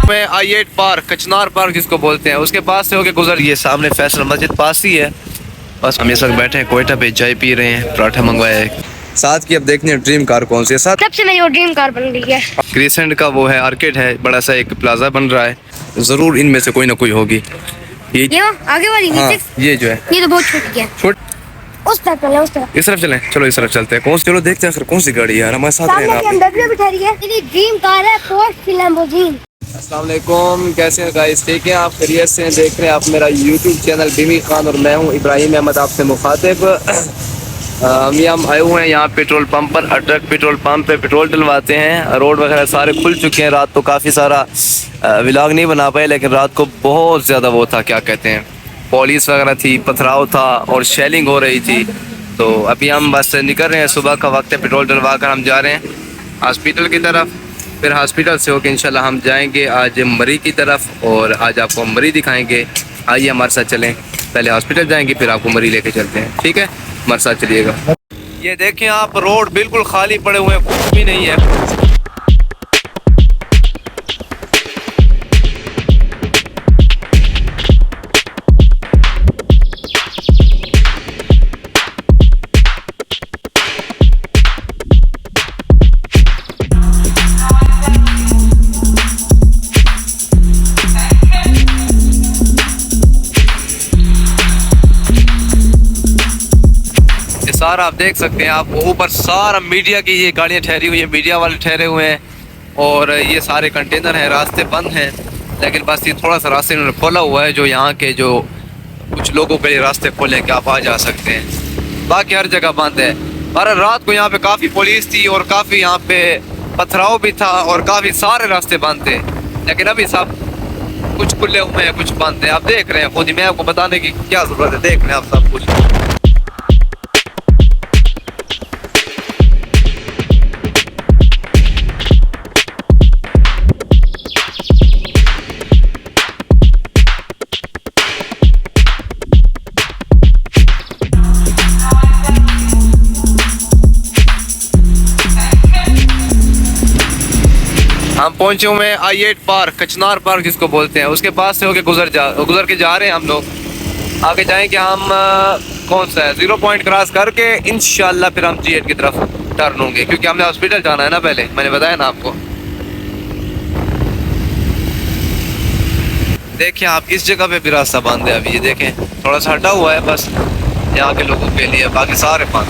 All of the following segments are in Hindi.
में I8 पार्क, कचनार पार्क जिसको बोलते हैं, उसके पास से होके गुजर, ये सामने फैसल मस्जिद पास ही है। बस हम इस वक्त बैठे हैं कोयटा पे, चाय पी रहे हैं, पराठा मंगवाया है साथ की। अब देखते हैं ड्रीम कार कौन सी है। साथ सबसे मेरी वो ड्रीम कार बन रही है। क्रिसेंट का वो है, आर्केड है, बड़ा सा एक प्लाजा बन रहा है, जरूर इनमें से कोई ना कोई होगी। ये आगे वाली हाँ, ये जो है ये तो बहुत छोटी है। उस तरफ चले, उस तरफ। इस तरफ चलें, चलो इस तरफ चलते हैं। चलो देखते हैं कौन सी गाड़ी है यार हमारे साथ सामने BMW भी ठहरी है। मेरी ड्रीम कार है पोर्श लैम्बोर्गिनी। अस्सलाम वालेकुम, कैसे हैं गाइस? ठीक है, आप खैरियत से हैं? देख रहे हैं आप मेरा यूट्यूब चैनल बीमी खान और मैं हूं इब्राहिम अहमद आपसे मुखातिब। हम आए हुए हैं यहाँ पेट्रोल पंप पर, अटक पेट्रोल पंप पे पेट्रोल डलवाते हैं। रोड वगैरह सारे खुल चुके हैं। रात तो काफ़ी सारा व्लॉग नहीं बना पाए, लेकिन रात को बहुत ज़्यादा वो था, क्या कहते हैं, पुलिस वगैरह थी, पथराव था और शेलिंग हो रही थी। तो अभी हम बस निकल रहे हैं, सुबह का वक्त है, पेट्रोल डलवा कर हम जा रहे हैं हॉस्पिटल की तरफ। फिर हॉस्पिटल से होकर इंशाल्लाह हम जाएंगे आज मरी की तरफ और आज आपको मरी दिखाएंगे। आइए हमारे साथ चलें, पहले हॉस्पिटल जाएंगे फिर आपको मरी लेके चलते हैं, ठीक है? हमारे साथ चलिएगा। ये देखें आप, रोड बिल्कुल खाली पड़े हुए हैं, कुछ भी नहीं है। सारा आप देख सकते हैं, आप ऊपर सारा मीडिया की ये गाड़ियाँ ठहरी हुई हैं, मीडिया वाले ठहरे हुए हैं और ये सारे कंटेनर हैं। रास्ते बंद हैं, लेकिन बस ये थोड़ा सा रास्ते इन्होंने खोला हुआ है, जो यहाँ के जो कुछ लोगों के लिए रास्ते खोले कि आप आ जा सकते हैं। बाकी हर जगह बंद है। और रात को यहाँ पे काफ़ी पुलिस थी और काफ़ी यहाँ पे पथराव भी था और काफ़ी सारे रास्ते बंद थे, लेकिन अभी सब कुछ खुले हुए हैं, कुछ बंद है। आप देख रहे हैं खुद ही, मैं आपको बताने की क्या ज़रूरत है, देख रहे हैं आप सब कुछ। हम पहुंचे हुए हैं I8 पार्क, कचनार पार्क जिसको बोलते हैं, उसके पास से होके गुजर के जा रहे हैं हम लोग। आगे जाएंगे हम कौन सा है, 0 पॉइंट क्रॉस करके इंशाल्लाह फिर हम G8 की तरफ टर्न होंगे, क्योंकि हमने हॉस्पिटल जाना है ना, पहले मैंने बताया ना आपको। देखें आप, इस जगह पे भी रास्ता बंद है अभी, ये देखें थोड़ा सा हटा हुआ है बस यहाँ के लोगों के लिए, बाकी सारे बंद।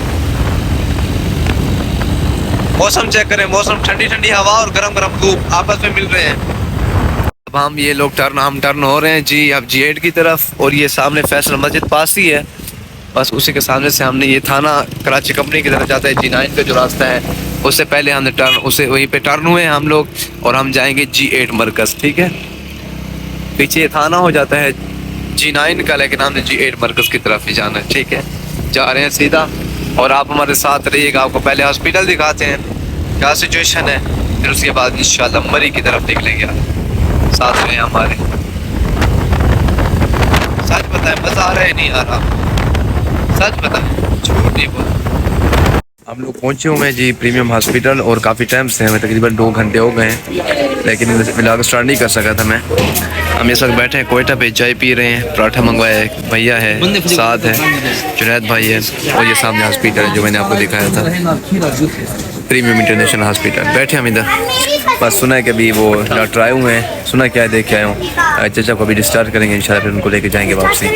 मौसम चेक करें, मौसम ठंडी ठंडी हवा और गरम गरम धूप आपस में मिल रहे हैं। अब हम ये लोग टर्न हो रहे हैं जी अब G8 की तरफ, और ये सामने फैसल मस्जिद पास ही है, बस उसी के सामने से हमने ये थाना कराची कंपनी की तरफ जाता है G9 का जो रास्ता है, उससे पहले हमने वहीं पे टर्न हुए हैं हम लोग और हम जाएंगे G8 मरकज़, ठीक है? पीछे ये थाना हो जाता है G9 का, लेकिन हमने G8 मरकज़ की तरफ ही जाना है, ठीक है? जा रहे हैं सीधा और आप हमारे साथ रहिएगा। आपको पहले हॉस्पिटल दिखाते हैं क्या सिचुएशन है, फिर उसके बाद इंशाल्लाह मरी की तरफ निकलेंगे। साथ में हमारे, सच बताएं मज़ा आ रहा है नहीं आ रहा? सच बताएं, झूठ नहीं बोल। हम लोग पहुँचे हुए हैं जी प्रीमियम हॉस्पिटल और काफ़ी टाइम से, हमें तकरीबन 2 घंटे हो गए हैं, लेकिन व्लॉग स्टार्ट नहीं कर सका था मैं। हम इस वक्त बैठे हैं कोयटा पे, चाय पी रहे हैं, पराठा मंगवाया है, भैया है साथ है, जुनैद भाई है, और ये सामने हॉस्पिटल है जो मैंने आपको दिखाया था, प्रीमियम इंटरनेशनल हॉस्पिटल। बैठे हम इधर, बस सुना है कि अभी वो डॉक्टर आए हुए हैं, सुना क्या देख के आए हूँ। चाचा को अभी डिस्चार्ज करेंगे इंशाल्लाह, फिर उनको लेके जाएंगे वापसी।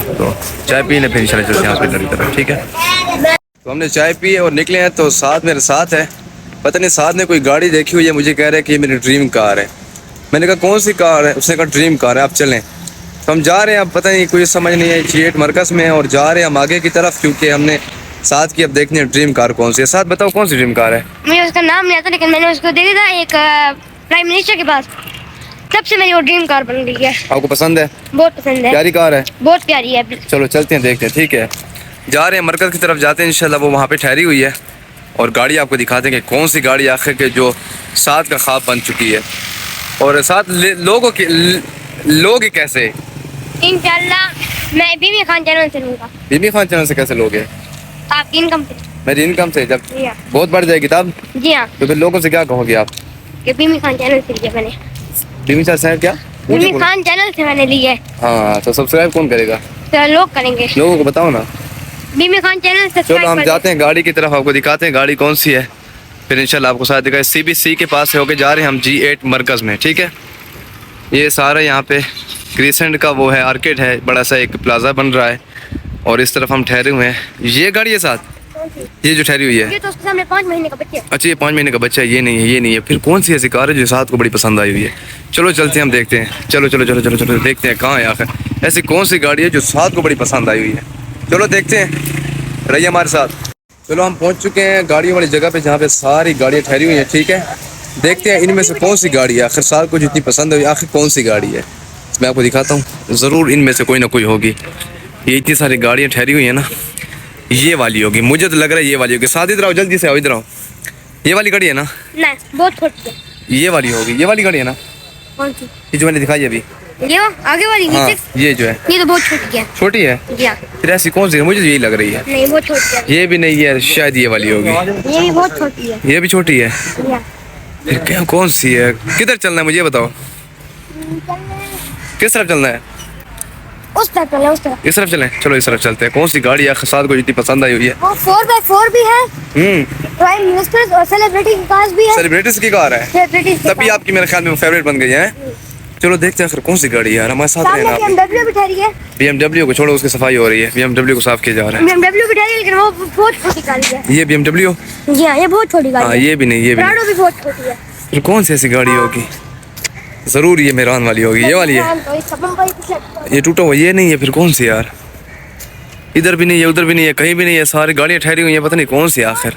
तो चाय पी लें फिर इंशाल्लाह चलते हैं हॉस्पिटल की तरफ, ठीक है? तो हमने चाय पी और निकले हैं, तो साथ मेरे साथ है, पता नहीं साथ ने कोई गाड़ी देखी हुई है, मुझे कह रहे हैं कि ये मेरी ड्रीम कार है। मैंने कहा कौन सी कार है? उसने कहा ड्रीम कार है, आप चलें। तो हम जा रहे हैं, अब पता नहीं कोई समझ नहीं है, G8 मरकज़ में है और जा रहे हैं हम आगे की तरफ, क्योंकि हमने साथ की। अब देखते हैं ड्रीम कार कौन सी है। साथ बताओ कौन सी ड्रीम कार है? मुझे उसका नाम नहीं आता, लेकिन मैंने उसको देखा था एक प्राइम मिनिस्टर के पास, तब से मेरी वो ड्रीम कार बन रही है। आपको पसंद है? बहुत पसंद है, प्यारी कार है, बहुत प्यारी है। चलो चलते हैं, देखते हैं, ठीक है? जा रहे हैं मरकज़ की तरफ, जाते हैं इंशाल्लाह। वो वहाँ पे ठहरी हुई है और गाड़ी आपको दिखाते हैं कि कौन सी गाड़ी आखिर के जो साथ का ख्वाब बन चुकी है, और साथ लोग कैसे इंशाल्लाह मैं बीमी खान चैनल से लूँगा। बीमी खान चैनल से कैसे लोगे? आपकी इनकम से। मेरी इनकम से जब जी बहुत बढ़ जाएगी तब? जी हाँ। तो फिर लोगों से क्या कहोगे आप? कि बीमी खान चैनल से लिया मैंने। बीमी चार है क्या? बीमी खान चैनल से मैंने ली है। हाँ तो सब्सक्राइब कौन करेगा? तो लोग करेंगे। लोगों को बताओ ना। बीमी खान चैनल से। चलो हम जाते हैं गाड़ी की तरफ, आपको दिखाते हैं गाड़ी कौन सी है, फिर इंशाल्लाह आपको साथ दिखाए। CBC के पास से होके जा रहे हैं हम G8 मरकज़ में, ठीक है। ये सारा यहाँ पे क्रिसेंट का वो है, आर्केड है, बड़ा सा एक प्लाजा बन रहा है और इस तरफ हम ठहरे हुए हैं। ये गाड़ी है साथ, ये जो ठहरी हुई है, ये तो उसके सामने 5 महीने का बच्चा है। अच्छा ये 5 महीने का बच्चा है। ये नहीं है, ये नहीं है। फिर कौन सी ऐसी कार है जो साथ को बड़ी पसंद आई हुई है? चलो चलते हैं, हम देखते हैं। चलो चलो चलो चलो चलो देखते हैं कहाँ है आखिर ऐसी कौन सी गाड़ी है जो साथ को बड़ी पसंद आई हुई है। चलो देखते हैं, रहिए हमारे साथ। चलो हम पहुंच चुके हैं गाड़ियों वाली जगह पे जहाँ पे सारी गाड़ियाँ ठहरी हुई हैं, ठीक है। देखते हैं इनमें से कौन सी गाड़ी है आखिर साथ को जितनी पसंद है, आखिर कौन सी गाड़ी है। मैं आपको दिखाता हूँ, ज़रूर इनमें से कोई ना कोई होगी। ये इतनी सारी गाड़ियाँ ठहरी हुई हैं ना, ये वाली होगी, मुझे तो लग रहा है ये वाली होगी। साथ इधर आओ, जल्दी से आओ, इधर आओ। ये वाली गाड़ी है ना? नहीं, बहुत छोटी है। ये वाली होगी, ये वाली गाड़ी है ना? कौन सी? ये जो मैंने दिखाई अभी, ये वो आगे वाली? हाँ, ये जो है, ये तो बहुत छोटी है। छोटी है? जी हाँ। फिर ऐसी कौन सी है? मुझे तो यही लग रही है। नहीं, बहुत छोटी है। ये भी नहीं है, शायद ये वाली होगी। ये भी बहुत छोटी है। ये भी छोटी है? जी हाँ। फिर क्या कौन सी है? किधर चलना है मुझे ये बताओ, किस तरफ चलना है? उस तरफ चले, उस तरफ। इस तरफ चलें? चलो इस तरफ चलते हैं। कौन सी गाड़ी है साथ को जितनी पसंद आई हुई है? वो 4x4 भी है, प्राइम मिनिस्टर्स और सेलिब्रिटी की कार भी है। सेलिब्रिटीज की कार है, सेलिब्रिटीज की तभी कार। आपकी मेरे ख्याल में फेवरेट बन गई है। चलो देखते हैं आखिर कौन सी गाड़ी है यार, हमारे साथ सामने रहना। BMW भी ठहरी है। BMW को छोड़ो, उसकी सफाई हो रही है, BMW को साफ किया जा रहा है। BMW भी ठहरी है, लेकिन वो बहुत छोटी गाड़ी है। ये BMW? जी हाँ, ये बहुत छोटी गाड़ी हाँ है। ये भी नहीं, ये भी नहीं। प्राडो भी बहुत छोटी है। फिर कौन सी ऐसी गाड़ी होगी? जरूर ये मेहरान वाली होगी, ये वाली है। ये टूटा हुआ ये नहीं है, फिर कौन सी यार? इधर भी नहीं है, उधर भी नहीं है, कहीं भी नहीं है, सारी गाड़ियाँ ठहरी हुई हैं, पता नहीं कौन सी आखिर।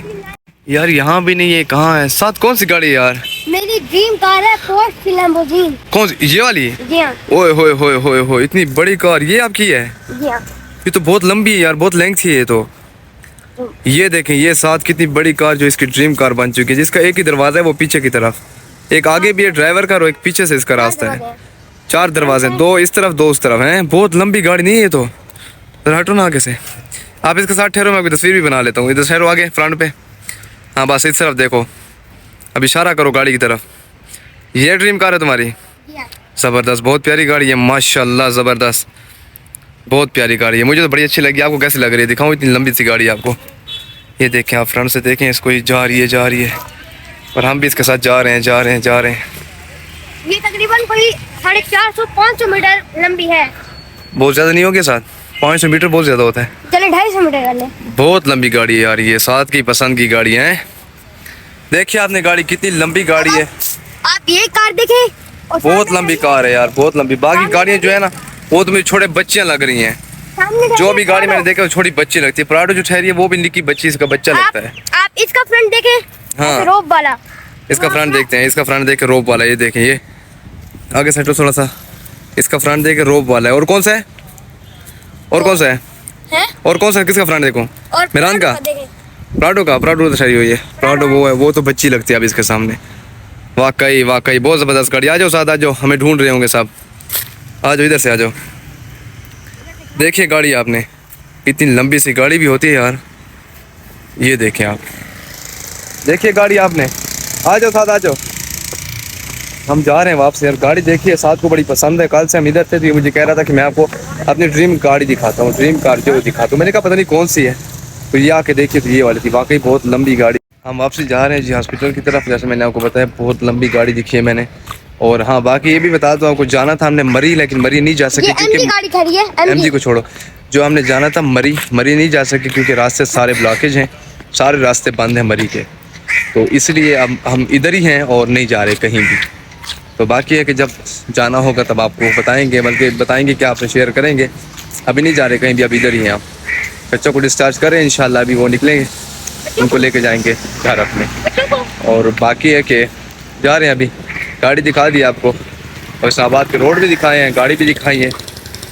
यार यहाँ भी नहीं है, कहाँ है? साथ कौन सी गाड़ी है यार? मेरी ड्रीम कार है पोर्श लैम्बोर्गिनी। कौन सी? ये वाली? जी हाँ। ओए होए होए होए होए, इतनी बड़ी कार ये आपकी है? जी हाँ। ये तो बहुत लंबी है यार, बहुत लेंथ है ये तो। ये देखें, ये साथ कितनी बड़ी कार जो इसकी ड्रीम कार बन चुकी है, जिसका एक ही दरवाजा है वो पीछे की तरफ, एक आगे भी है ड्राइवर का और एक पीछे से इसका रास्ता है। 4 दरवाजे, 2 इस तरफ 2 उस तरफ हैं। बहुत लंबी गाड़ी नहीं है ये तो। जरा हटो ना आगे से, आप इसके साथ ठहरो, मैं आपकी तस्वीर भी बना लेता हूँ। इधर ठहरो आगे फ्रंट पे, हाँ बस इस तरफ देखो, अब इशारा करो गाड़ी की तरफ। ये ड्रीम कार है तुम्हारी? ज़बरदस्त, बहुत प्यारी गाड़ी है माशाल्लाह, ज़बरदस्त, बहुत प्यारी गाड़ी है, मुझे तो बड़ी अच्छी लगी। आपको कैसी लग रही है? दिखाऊँ इतनी लंबी सी गाड़ी आपको। ये देखें आप फ्रंट से देखें इसको, ये जा रही है और हम भी इसके साथ जा रहे हैं। ये तकरीबन कोई 450-500 मीटर लंबी है। बहुत ज़्यादा नहीं हो गया साथ? 500 मीटर बहुत ज़्यादा होता है। चले 250 मीटर कर ले। बहुत लंबी गाड़ी है यार, ये साथ की पसंद की गाड़ी है। देखिए आपने गाड़ी कितनी लंबी गाड़ी है। आप ये कार देखें, बहुत लंबी कार है यार, बहुत लंबी। बाकी गाड़ियाँ जो है ना वो तो मुझे छोटे बच्चियाँ लग रही हैं। जो भी गाड़ी मैंने देखा वो छोटी बच्ची लगती है। प्राडो जो ठहरी है वो भी निक्की बच्ची, इसका बच्चा लगता है। आप इसका फ्रंट देखें, हाँ रोप वाला। इसका फ्रंट देखते हैं, इसका फ्रंट देख के रोप वाला, ये देखें, ये आगे सेटो थोड़ा सा, इसका फ्रंट देख के रोप वाला है। और कौन सा है? और कौन सा है? और कौन सा? किसका फ्रंट देखूं? मेहरान का? प्राडो का? प्राडो तो सही हुई है, प्राडो वो है, वो तो बच्ची लगती है अब इसके सामने। वाकई बहुत ज़बरदस्त गाड़ी। आ जाओ साथ, आ जाओ, हमें ढूंढ रहे होंगे सब। आ जाओ इधर से, आ जाओ। देखिए गाड़ी आपने, इतनी लंबी सी गाड़ी भी होती है यार। ये देखें आप, देखिए गाड़ी आपने। आ जाओ साथ, आ जाओ, हम जा रहे हैं वापस यार। गाड़ी देखिए साथ को बड़ी पसंद है। कल से हम इधर थे तो ये मुझे कह रहा था कि मैं आपको अपनी ड्रीम गाड़ी दिखाता हूँ, ड्रीम कार जो दिखाता हूँ। मैंने कहा पता नहीं कौन सी है, तो ये आके देखिए तो ये वाली थी। वाकई बहुत लंबी गाड़ी। हम वापसी जा रहे हैं जी हॉस्पिटल की तरफ, जैसे मैंने आपको बताया बहुत लंबी गाड़ी दिखी है मैंने। और हाँ बाकी ये भी बता दो, आपको जाना था हमने मरी, लेकिन मरी नहीं जा सके क्योंकि गाड़ी खड़ी है। MG को छोड़ो, जो हमने जाना था मरी नहीं जा सके क्योंकि रास्ते सारे ब्लॉकेज हैं, सारे रास्ते बंद हैं मरी के। तो इसलिए अब हम इधर ही हैं और नहीं जा रहे कहीं भी। तो बाकी है कि जब जाना होगा तब आपको बताएंगे, बल्कि बताएंगे क्या आपसे शेयर करेंगे। अभी नहीं जा रहे कहीं भी, अब इधर ही हैं। आप बच्चों को डिस्चार्ज करें इंशाल्लाह, अभी वो निकलेंगे, उनको लेके जाएंगे घर अपने। और बाकी है कि जा रहे हैं, अभी गाड़ी दिखा दी आपको और इस्लामाबाद के रोड भी दिखाए हैं, गाड़ी भी दिखाई है।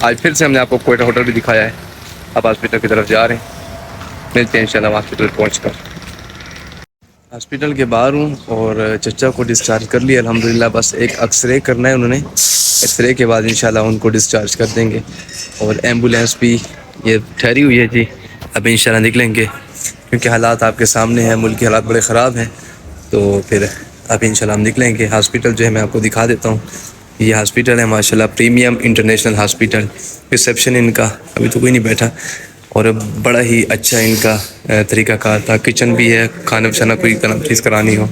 आज फिर से हमने आपको कोयटा होटल भी दिखाया है। अब हॉस्पिटल की तरफ जा रहे हैं, मिलते हैं इंशाल्लाह हॉस्पिटल पहुँच कर। हॉस्पिटल के बाहर हूँ और चचा को डिस्चार्ज कर लिया अल्हम्दुलिल्लाह। बस एक एक्सरे करना है उन्होंने, एक्सरे के बाद इंशाल्लाह उनको डिस्चार्ज कर देंगे। और एम्बुलेंस भी ये ठहरी हुई है जी, अभी इंशाल्लाह निकलेंगे क्योंकि हालात आपके सामने हैं, मुल्क के हालात बड़े ख़राब हैं। तो फिर अभी इंशाल्लाह हम निकलेंगे। हॉस्पिटल जो है मैं आपको दिखा देता हूँ, ये हॉस्पिटल है माशाल्लाह, प्रीमियम इंटरनेशनल हॉस्पिटल। रिसेप्शन इनका अभी तो कोई नहीं बैठा, और बड़ा ही अच्छा इनका तरीक़ाकार था। किचन भी है, खाना शाना कोई चीज़ करानी हो।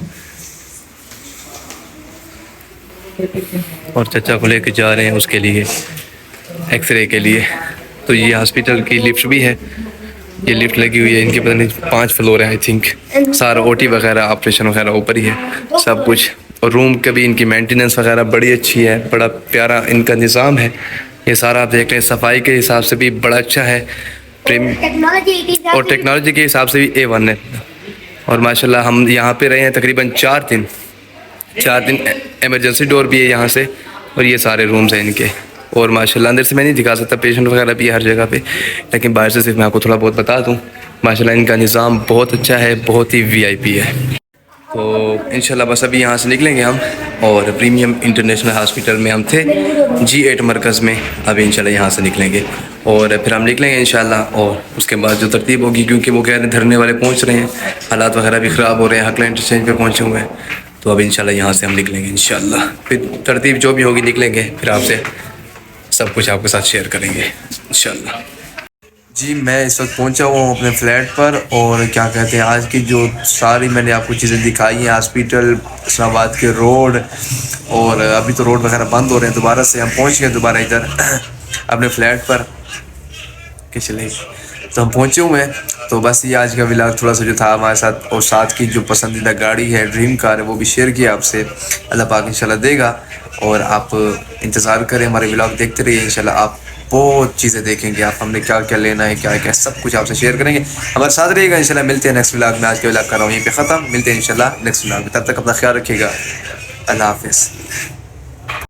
और चचा को लेके जा रहे हैं उसके लिए एक्सरे के लिए। तो ये हॉस्पिटल की लिफ्ट भी है, ये लिफ्ट लगी हुई है इनके, पता नहीं 5 फ्लोर है आई थिंक। सारा ओटी वगैरह ऑपरेशन वगैरह ऊपर ही है सब कुछ। और रूम का भी इनकी मेंटेनेंस वगैरह बड़ी अच्छी है, बड़ा प्यारा इनका निज़ाम है। ये सारा आप देख लें, सफाई के हिसाब से भी बड़ा अच्छा है, और टेक्नोलॉजी के हिसाब से भी A1 है। और माशाल्लाह हम यहाँ पे रहे हैं तकरीबन 4 दिन। एमरजेंसी डोर भी है यहाँ से, और ये सारे रूम्स हैं इनके। और माशाल्लाह अंदर से मैं नहीं दिखा सकता, पेशेंट वगैरह भी है हर जगह पे, लेकिन बाहर से सिर्फ मैं आपको थोड़ा बहुत बता दूँ। माशाल्लाह इनका निज़ाम बहुत अच्छा है, बहुत ही VIP है। तो इंशाल्लाह बस अभी यहाँ से निकलेंगे हम, और प्रीमियम इंटरनेशनल हॉस्पिटल में हम थे G8 मरकज़ में। अभी इंशाल्लाह यहाँ से निकलेंगे और फिर हम निकलेंगे इंशाल्लाह। और उसके बाद जो तरतीब होगी, क्योंकि वो कह रहे हैं धरने वाले पहुँच रहे हैं, हालात वगैरह भी ख़राब हो रहे हैं, हकला इंटरचेंज पे पहुँचे हुए हैं। तो अब इंशाल्लाह यहाँ से हम निकलेंगे इंशाल्लाह। फिर तरतीब जो भी होगी निकलेंगे, फिर आपसे सब कुछ आपके साथ शेयर करेंगे इंशाल्लाह। जी मैं इस वक्त पहुंचा हुआ हूँ अपने फ्लैट पर, और क्या कहते हैं, आज की जो सारी मैंने आपको चीज़ें दिखाई हैं, हॉस्पिटल, इस्लामाबाद के रोड, और अभी तो रोड वगैरह बंद हो रहे हैं दोबारा से। हम पहुंच गए दोबारा इधर अपने फ्लैट पर कि चले, तो हम पहुँचे हुए हैं। तो बस ये आज का व्लॉग थोड़ा सा जो था हमारे साथ, और साथ की जो पसंदीदा गाड़ी है, ड्रीम कार है, वो भी शेयर किया आपसे। अल्लाह पाक इंशाल्लाह देगा, और आप इंतज़ार करें, हमारे व्लॉग देखते रहिए। इंशाल्लाह आप बहुत चीज़ें देखेंगे, आप हमने क्या क्या लेना है, क्या क्या सब कुछ आपसे शेयर करेंगे। हमारे साथ रहिएगा इंशाल्लाह। मिलते हैं नेक्स्ट व्लॉग में। आज का व्लॉग कर रहा हूँ यहीं पे ख़त्म, मिलते हैं इंशाल्लाह नेक्स्ट व्लॉग में। तब तक अपना ख्याल रखिएगा। अल्लाह हाफ़िज़।